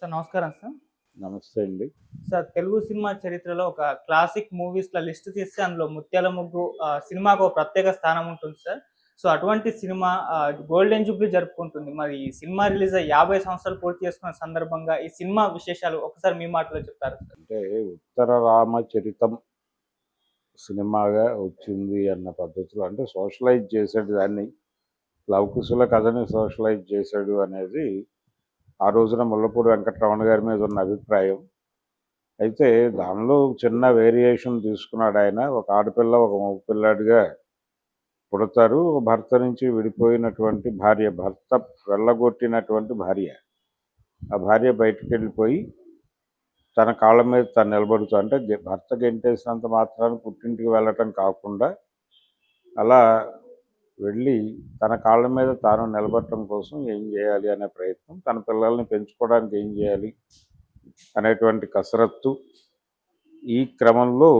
Sir నమస్కారం sir. నమస్తే అండి. సార్ తెలుగు సినిమా చరిత్రలో ఒక క్లాసిక్ మూవీస్‌ల లిస్ట్ తీస్తే అందులో 'ముత్యాల ముగ్గు' సినిమాకు ఒక ప్రత్యేక స్థానం ఉంటుంది సార్. సో, అటువంటి సినిమా గోల్డెన్ జూబ్లీ జరుపుకుంటుంది. మరి ఈ సినిమా రిలీజ్ అయ్యి 50 సంవత్సరాలు పూర్తి చేసుకున్న సందర్భంగా ఈ సినిమా విశేషాలు ఒకసారి మీ మాటలో చెప్తారా సార్? అంటే 'ఉత్తర రామచరితం' సినిమాగా వచ్చింది అన్న పద్ధతిలో అంటే సోషలైజ్ చేసాడు దాన్ని. లవకుశుల కథని సోషలైజ్ చేశాడు అనేది ఆ రోజున ముల్లపూడి వెంకటరమణ గారి మీద ఉన్న అభిప్రాయం. అయితే దానిలో చిన్న వేరియేషన్ తీసుకున్నాడు ఆయన. ఒక ఆడపిల్ల, ఒక మగ పిల్లాడిగా పుడతారు. ఒక భర్త నుంచి విడిపోయినటువంటి భార్య, భర్త వెళ్ళగొట్టినటువంటి భార్య. ఆ భార్య బయటికెళ్ళిపోయి తన కాళ్ళ మీద తను నిలబడుతూ అంటే భర్త గెంటేసినంత మాత్రాన పుట్టింటికి వెళ్ళటం కాకుండా అలా వెళ్ళి తన కాళ్ళ మీద తాను నిలబడటం కోసం ఏం చేయాలి అనే ప్రయత్నం, తన పిల్లల్ని పెంచుకోవడానికి ఏం చేయాలి అనేటువంటి కసరత్తు. ఈ క్రమంలో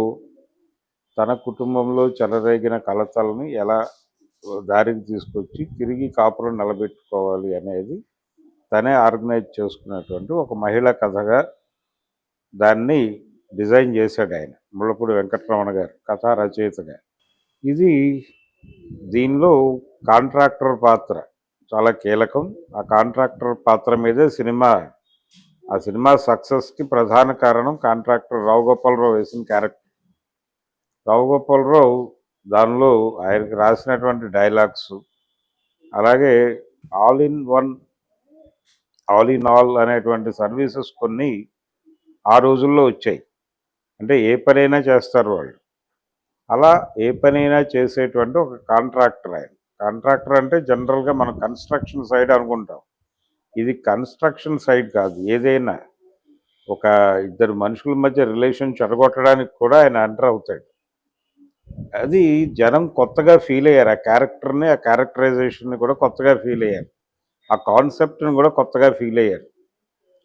తన కుటుంబంలో చెలరేగిన కలతల్ని ఎలా దారికి తీసుకొచ్చి తిరిగి కాపురం నిలబెట్టుకోవాలి అనేది తనే ఆర్గనైజ్ చేసుకున్నటువంటి ఒక మహిళా కథగా దాన్ని డిజైన్ చేశాడు ఆయన, ముళ్ళపూడి వెంకటరమణ గారు కథా రచయితగా. ఇది దీనిలో కాంట్రాక్టర్ పాత్ర చాలా కీలకం. ఆ కాంట్రాక్టర్ పాత్ర మీదే ఆ సినిమా సక్సెస్కి ప్రధాన కారణం కాంట్రాక్టర్ రావు గోపాలరావు వేసిన క్యారెక్టర్. రావు గోపాలరావు దానిలో ఆయనకి రాసినటువంటి డైలాగ్స్, అలాగే all in one, all in all అనేటువంటి సర్వీసెస్ కొన్ని ఆ రోజుల్లో వచ్చాయి. అంటే ఏ పనైనా చేస్తారు వాళ్ళు. అలా ఏ పనైనా చేసేటువంటి ఒక కాంట్రాక్టర్ ఆయన. కాంట్రాక్టర్ అంటే జనరల్గా మనం కన్స్ట్రక్షన్ సైడ్ అనుకుంటాం. ఇది కన్స్ట్రక్షన్ సైడ్ కాదు. ఏదైనా ఒక ఇద్దరు మనుషుల మధ్య రిలేషన్ చెడగొట్టడానికి కూడా ఆయన ఎంటర్ అవుతాడు. అది జనం కొత్తగా ఫీల్ అయ్యారు. ఆ క్యారెక్టర్ని, ఆ క్యారెక్టరైజేషన్ని కూడా కొత్తగా ఫీల్ అయ్యారు. ఆ కాన్సెప్ట్ని కూడా కొత్తగా ఫీల్ అయ్యారు.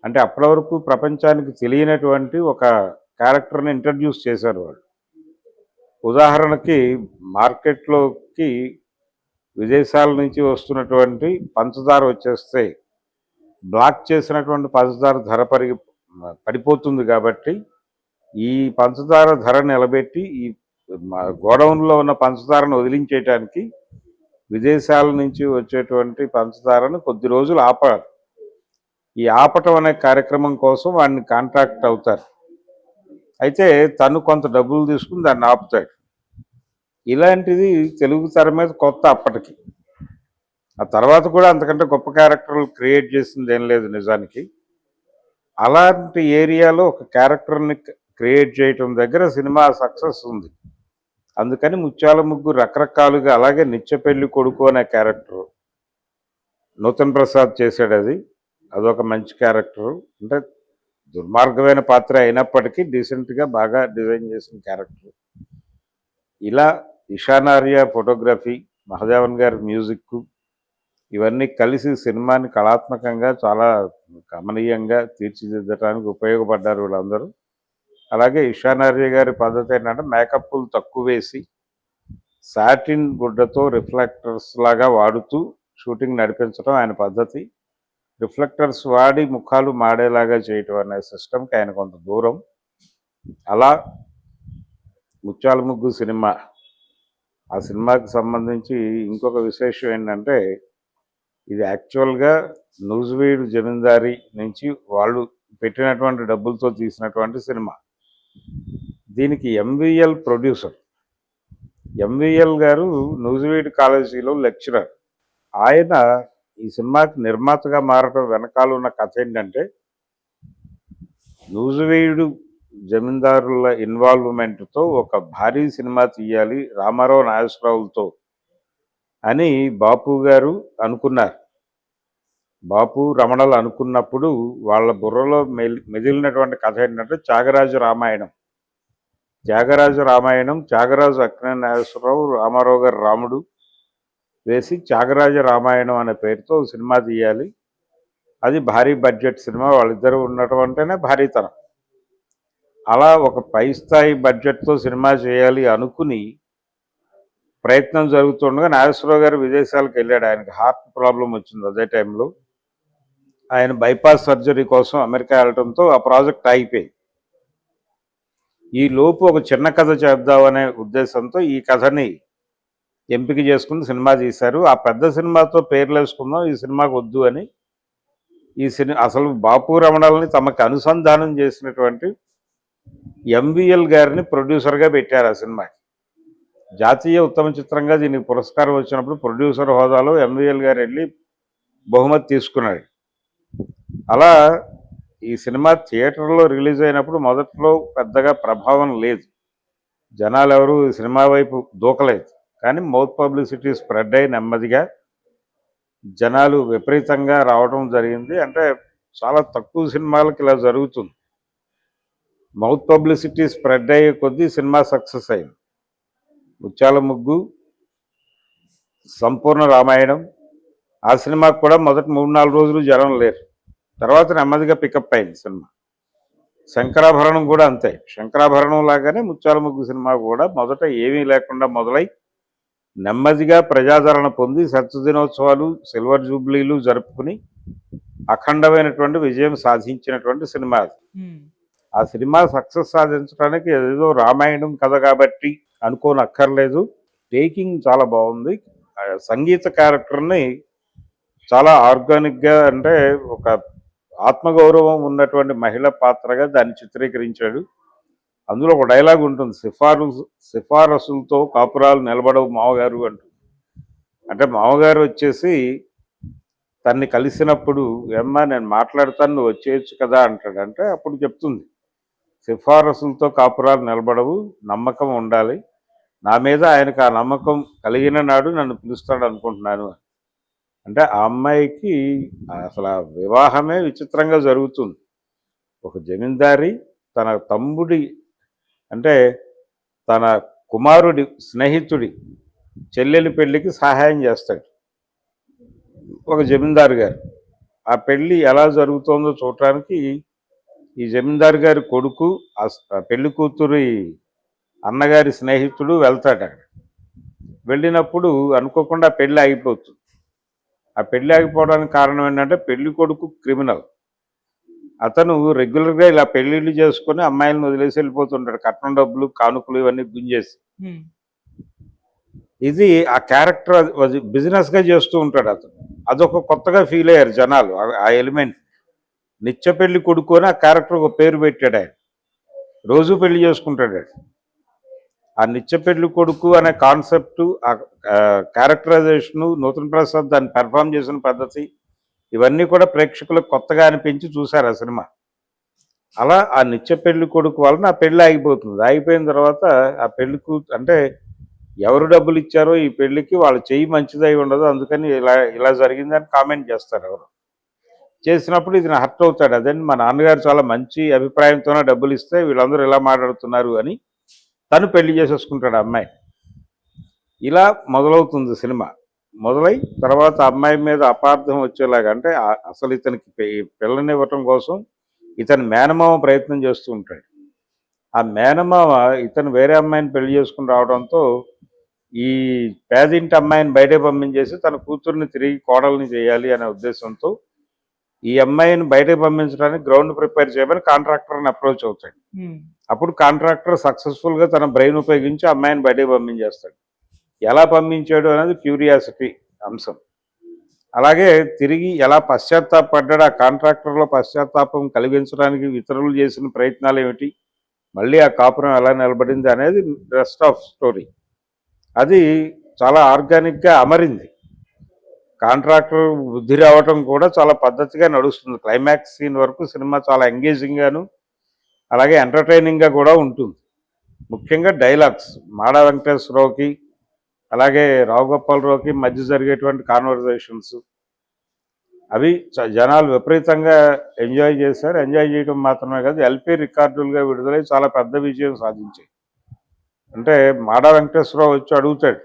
అంటే అప్పటి వరకు ప్రపంచానికి తెలియనటువంటి ఒక క్యారెక్టర్ని ఇంట్రడ్యూస్ చేశారు వాళ్ళు. ఉదాహరణకి మార్కెట్లోకి విదేశాల నుంచి వస్తున్నటువంటి పంచదార వచ్చేస్తే బ్లాక్ చేసినటువంటి పంచదార ధర పడిపోతుంది. కాబట్టి ఈ పంచదార ధర నిలబెట్టి ఈ గోడౌన్లో ఉన్న పంచదారను వదిలించేయటానికి విదేశాల నుంచి వచ్చేటువంటి పంచదారను కొద్ది రోజులు ఆపాలి. ఈ ఆపటం అనే కార్యక్రమం కోసం వాడిని కాంట్రాక్ట్ అవుతారు. అయితే తను కొంత డబ్బులు తీసుకుని దాన్ని ఆపుతాడు. ఇలాంటిది తెలుగు తెర మీద కొత్త అప్పటికి. ఆ తర్వాత కూడా అంతకంటే గొప్ప క్యారెక్టర్లు క్రియేట్ చేసింది ఏం లేదు నిజానికి. అలాంటి ఏరియాలో ఒక క్యారెక్టర్ని క్రియేట్ చేయటం దగ్గర సినిమా సక్సెస్ ఉంది. అందుకని ముత్యాల ముగ్గు రకరకాలుగా, అలాగే నిత్యపెళ్లి కొడుకు అనే క్యారెక్టర్ నూతన్ ప్రసాద్ చేశాడు. అదొక మంచి క్యారెక్టరు. అంటే దుర్మార్గమైన పాత్ర అయినప్పటికీ డీసెంట్గా బాగా డిజైన్ చేసిన క్యారెక్టర్. ఇలా ఇషానార్య ఫోటోగ్రఫీ, మహదేవన్ గారి మ్యూజిక్, ఇవన్నీ కలిసి సినిమాని కళాత్మకంగా చాలా గమనీయంగా తీర్చిదిద్దడానికి ఉపయోగపడ్డారు వీళ్ళందరూ. అలాగే ఇషానార్య గారి పద్ధతి ఏంటంటే మేకప్లు తక్కువ వేసి సాటిన్ గుడ్డతో రిఫ్లెక్టర్స్ లాగా వాడుతూ షూటింగ్ నడిపించడం ఆయన పద్ధతి. రిఫ్లెక్టర్స్ వాడి ముఖాలు మాడేలాగా చేయటం అనే సిస్టమ్కి ఆయన కొంత దూరం. అలా ముత్యాల ముగ్గు సినిమా, ఆ సినిమాకి సంబంధించి ఇంకొక విశేషం ఏంటంటే ఇది యాక్చువల్గా నూజివీడు జమీందారీ నుంచి వాళ్ళు పెట్టినటువంటి డబ్బులతో తీసినటువంటి సినిమా. దీనికి ఎంవిఎల్ ప్రొడ్యూసర్. ఎంవిఎల్ గారు నూజివీడు కాలేజీలో లెక్చరర్. ఆయన ఈ సినిమాకి నిర్మాతగా మారడం వెనకాల ఉన్న కథ ఏంటంటే నూజివీడు జమీందారుల ఇన్వాల్వ్మెంట్తో ఒక భారీ సినిమా తీయాలి రామారావు నాగేశ్వరరావులతో అని బాపు గారు అనుకున్నారు. బాపు రమణలు అనుకున్నప్పుడు వాళ్ళ బుర్రలో మెదిలినటువంటి కథ ఏంటంటే త్యాగరాజు రామాయణం. త్యాగరాజు అక్కినేని నాగేశ్వరరావు, రామారావు గారు రాముడు వేసి త్యాగరాజ రామాయణం అనే పేరుతో సినిమా తీయాలి. అది భారీ బడ్జెట్ సినిమా. వాళ్ళిద్దరూ ఉండటం అంటేనే భారీతనం. అలా ఒక పై స్థాయి బడ్జెట్తో సినిమా చేయాలి అనుకుని ప్రయత్నం జరుగుతుండగా నాగేశ్వరరావు గారు విదేశాలకు వెళ్ళాడు. ఆయనకి హార్ట్ ప్రాబ్లం వచ్చింది అదే టైంలో. ఆయన బైపాస్ సర్జరీ కోసం అమెరికా వెళ్ళడంతో ఆ ప్రాజెక్ట్ ఆగిపోయింది. ఈ లోపు ఒక చిన్న కథ చేద్దామనే ఉద్దేశంతో ఈ కథని ఎంపిక చేసుకుని సినిమా తీశారు. ఆ పెద్ద సినిమాతో పేర్లు వేసుకుందాం, ఈ సినిమాకు వద్దు అని ఈ సినిమా అసలు బాపు రమణాలని తమకు అనుసంధానం చేసినటువంటి ఎంవిఎల్ గారిని ప్రొడ్యూసర్గా పెట్టారు ఆ సినిమాకి. జాతీయ ఉత్తమ చిత్రంగా దీనికి పురస్కారం వచ్చినప్పుడు ప్రొడ్యూసర్ హోదాలో ఎంవిఎల్ గారు వెళ్ళి బహుమతి తీసుకున్నాడు. అలా ఈ సినిమా థియేటర్లో రిలీజ్ అయినప్పుడు మొదట్లో పెద్దగా ప్రభావం లేదు, జనాలు ఎవరు ఈ సినిమా వైపు దూకలేదు. కానీ మౌత్ పబ్లిసిటీ స్ప్రెడ్ అయి నెమ్మదిగా జనాలు విపరీతంగా రావడం జరిగింది. అంటే చాలా తక్కువ సినిమాలకు ఇలా జరుగుతుంది. మౌత్ పబ్లిసిటీ స్ప్రెడ్ అయ్యే కొద్దీ సినిమా సక్సెస్ అయింది. ముత్యాల ముగ్గు, సంపూర్ణ రామాయణం, ఆ సినిమాకు కూడా మొదటి 3-4 రోజులు జనం లేరు, తర్వాత నెమ్మదిగా పికప్ అయింది సినిమా. శంకరాభరణం కూడా అంతే. శంకరాభరణం లాగానే ముత్యాల ముగ్గు సినిమా కూడా మొదట ఏమీ లేకుండా మొదలై నెమ్మదిగా ప్రజాదరణ పొంది దినోత్సవాలు, సిల్వర్ జూబ్లీలు జరుపుకుని అఖండమైనటువంటి విజయం సాధించినటువంటి సినిమా అది. ఆ సినిమా సక్సెస్ సాధించడానికి ఏదో రామాయణం కథ కాబట్టి అనుకోనక్కర్లేదు. టేకింగ్ చాలా బాగుంది. సంగీత క్యారెక్టర్ని చాలా ఆర్గానిక్గా, అంటే ఒక ఆత్మగౌరవం ఉన్నటువంటి మహిళ పాత్రగా దాన్ని చిత్రీకరించాడు. అందులో ఒక డైలాగ్ ఉంటుంది, సిఫారసులతో కాపురాలు నిలబడవు మామగారు అంటుంది. అంటే మామగారు వచ్చేసి తన్ని కలిసినప్పుడు ఏమ్మా నేను మాట్లాడతాను నువ్వు వచ్చేయచ్చు కదా అంటాడు. అంటే అప్పుడు చెప్తుంది, సిఫారసులతో కాపురాలు నిలబడవు, నమ్మకం ఉండాలి, నా మీద ఆయనకు ఆ నమ్మకం కలిగిన నాడు నన్ను పిలుస్తాడు అనుకుంటున్నాను. అంటే ఆ అమ్మాయికి అసలు ఆ వివాహమే విచిత్రంగా జరుగుతుంది. ఒక జమీందారి తన తమ్ముడి, అంటే తన కుమారుడి స్నేహితుడి చెల్లెలి పెళ్ళికి సహాయం చేస్తాడు ఒక జమీందారు గారు. ఆ పెళ్ళి ఎలా జరుగుతుందో చూడటానికి ఈ జమీందారు గారి కొడుకు, ఆ పెళ్లి కూతురి అన్నగారి స్నేహితుడు వెళ్తాడు. అక్కడ వెళ్ళినప్పుడు అనుకోకుండా పెళ్ళి ఆగిపోతుంది. ఆ పెళ్ళి ఆగిపోవడానికి కారణం ఏంటంటే పెళ్లి కొడుకు క్రిమినల్. అతను రెగ్యులర్గా ఇలా పెళ్లిళ్ళు చేసుకుని అమ్మాయిలను వదిలేసి వెళ్ళిపోతుంటాడు, కట్నం డబ్బులు కానుకలు ఇవన్నీ గుంజేసి. ఇది ఆ క్యారెక్టర్ బిజినెస్గా చేస్తూ ఉంటాడు అతను. అదొక కొత్తగా ఫీల్ అయ్యారు జనాలు ఆ ఎలిమెంట్. నిత్య పెళ్లి కొడుకు అని ఆ క్యారెక్టర్ ఒక పేరు పెట్టాడు ఆయన. రోజు పెళ్లి చేసుకుంటాడు. ఆ నిత్య పెళ్లి కొడుకు అనే కాన్సెప్టు, ఆ క్యారెక్టరైజేషను, నూతన్ ప్రసాద్ దాన్ని పెర్ఫామ్ చేసిన పద్ధతి, ఇవన్నీ కూడా ప్రేక్షకులకు కొత్తగా అనిపించి చూశారు ఆ సినిమా. అలా ఆ నిత్య పెళ్లి కొడుకు వలన ఆ పెళ్ళి ఆగిపోతుంది. ఆగిపోయిన తర్వాత ఆ పెళ్లికు, అంటే ఎవరు డబ్బులు ఇచ్చారో ఈ పెళ్లికి వాళ్ళ చెయ్యి మంచిదై ఉండదు, అందుకని ఇలా జరిగిందని కామెంట్ చేస్తారు ఎవరు. చేసినప్పుడు ఇది హర్ట్ అవుతాడు. అదే మా నాన్నగారు చాలా మంచి అభిప్రాయంతోనే డబ్బులు ఇస్తే వీళ్ళందరూ ఇలా మాట్లాడుతున్నారు అని తను పెళ్లి చేసేసుకుంటాడు అమ్మాయి. ఇలా మొదలవుతుంది సినిమా. మొదలై తర్వాత అమ్మాయి మీద అపార్థం వచ్చేలాగా, అంటే అసలు ఇతనికి పిల్లనివ్వటం కోసం ఇతని మేనమామ ప్రయత్నం చేస్తూ ఉంటాడు. ఆ మేనమామ ఇతను వేరే అమ్మాయిని పెళ్లి చేసుకుని రావడంతో ఈ పేదింటి అమ్మాయిని బయటే పంపించేసి తన కూతుర్ని తిరిగి కోడల్ని చేయాలి అనే ఉద్దేశంతో ఈ అమ్మాయిని బయటకు పంపించడానికి గ్రౌండ్ ప్రిపేర్ చేయమని కాంట్రాక్టర్ని అప్రోచ్ అవుతాడు. అప్పుడు కాంట్రాక్టర్ సక్సెస్ఫుల్గా తన బ్రెయిన్ ఉపయోగించి అమ్మాయిని బయటకు పంపించేస్తాడు. ఎలా పంపించాడు అనేది క్యూరియాసిటీ అంశం. అలాగే తిరిగి ఎలా పశ్చాత్తాపడ్డాడు, ఆ కాంట్రాక్టర్లో పశ్చాత్తాపం కలిగించడానికి ఇతరులు చేసిన ప్రయత్నాలు ఏమిటి, మళ్ళీ ఆ కాపురం ఎలా నిలబడింది అనేది రెస్ట్ ఆఫ్ స్టోరీ. అది చాలా ఆర్గానిక్గా అమరింది. కాంట్రాక్టర్ బుద్ధి రావటం కూడా చాలా పద్ధతిగా నడుస్తుంది. క్లైమాక్స్ సీన్ వరకు సినిమా చాలా ఎంగేజింగ్గాను అలాగే ఎంటర్టైనింగ్గా కూడా ఉంటుంది. ముఖ్యంగా డైలాగ్స్ మాడా వెంకటేశ్వరరావుకి అలాగే రావు గోపాలరావుకి మధ్య జరిగేటువంటి కాన్వర్జేషన్స్ అవి జనాలు విపరీతంగా ఎంజాయ్ చేశారు. ఎంజాయ్ చేయడం మాత్రమే కాదు, ఎల్పి రికార్డులుగా విడుదలై చాలా పెద్ద విజయం సాధించాయి. అంటే మాడా వెంకటేశ్వరరావు వచ్చి అడుగుతాడు,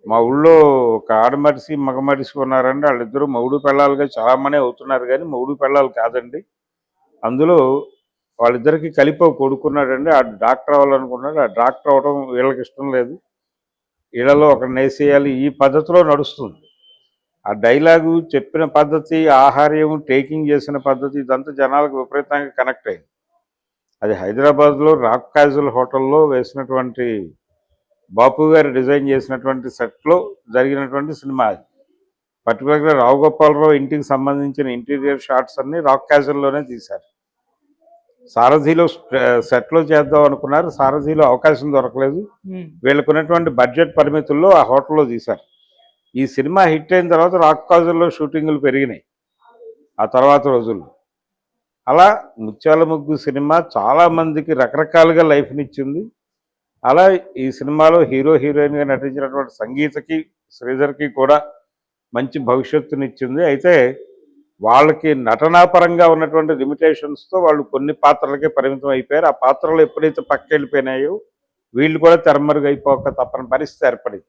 మా ఊళ్ళో ఒక ఆడమడిసి మగమడిసి ఉన్నారండి, వాళ్ళిద్దరూ మొగుడు పెళ్ళాలుగా చాలామంది అవుతున్నారు, కానీ మొగుడు పెళ్ళాలు కాదండి, అందులో వాళ్ళిద్దరికి కలిపి కొడుకున్నాడండి, ఆ డాక్టర్ అవ్వాలనుకున్నాడు, ఆ డాక్టర్ అవ్వడం వీళ్ళకి ఇష్టం లేదు, వీళ్ళలో ఒకరిని వేసేయాలి, ఈ పద్ధతిలో నడుస్తుంది. ఆ డైలాగు చెప్పిన పద్ధతి, ఆహార్యం, టేకింగ్ చేసిన పద్ధతి ఇదంతా జనాలకు విపరీతంగా కనెక్ట్ అయింది. అది హైదరాబాద్లో రాక్ క్యాజువల్ హోటల్లో వేసినటువంటి బాపు గారు డిజైన్ చేసినటువంటి సెట్లో జరిగినటువంటి సినిమా అది. పర్టికులర్గా రావు గోపాలరావు ఇంటికి సంబంధించిన ఇంటీరియర్ షాట్స్ అన్ని రాక్ క్యాజువల్లోనే తీశారు. సారథిలో సెట్లో చేద్దాం అనుకున్నారు, సారథిలో అవకాశం దొరకలేదు. వీళ్ళకు ఉన్నటువంటి బడ్జెట్ పరిమితుల్లో ఆ హోటల్లో తీశారు. ఈ సినిమా హిట్ అయిన తర్వాత రాక్ క్యాజువల్లో షూటింగులు పెరిగినాయి ఆ తర్వాత రోజుల్లో. అలా ముత్యాల ముగ్గు సినిమా చాలామందికి రకరకాలుగా లైఫ్నిచ్చింది. అలా ఈ సినిమాలో హీరో హీరోయిన్గా నటించినటువంటి సంగీతకి, శ్రీధర్కి కూడా మంచి భవిష్యత్తునిచ్చింది. అయితే వాళ్ళకి నటనాపరంగా ఉన్నటువంటి లిమిటేషన్స్తో వాళ్ళు కొన్ని పాత్రలకే పరిమితం అయిపోయారు. ఆ పాత్రలు ఎప్పుడైతే పక్కెళ్ళిపోయినాయో వీళ్ళు కూడా తెరమరుగైపోక తప్పని పరిస్థితి ఏర్పడింది.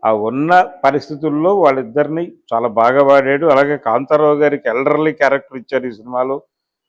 ఆ ఉన్న పరిస్థితుల్లో వాళ్ళిద్దరిని చాలా బాగా వాడాడు. అలాగే కాంతారావు గారికి ఎల్డర్లీ క్యారెక్టర్ ఇచ్చారు ఈ సినిమాలో.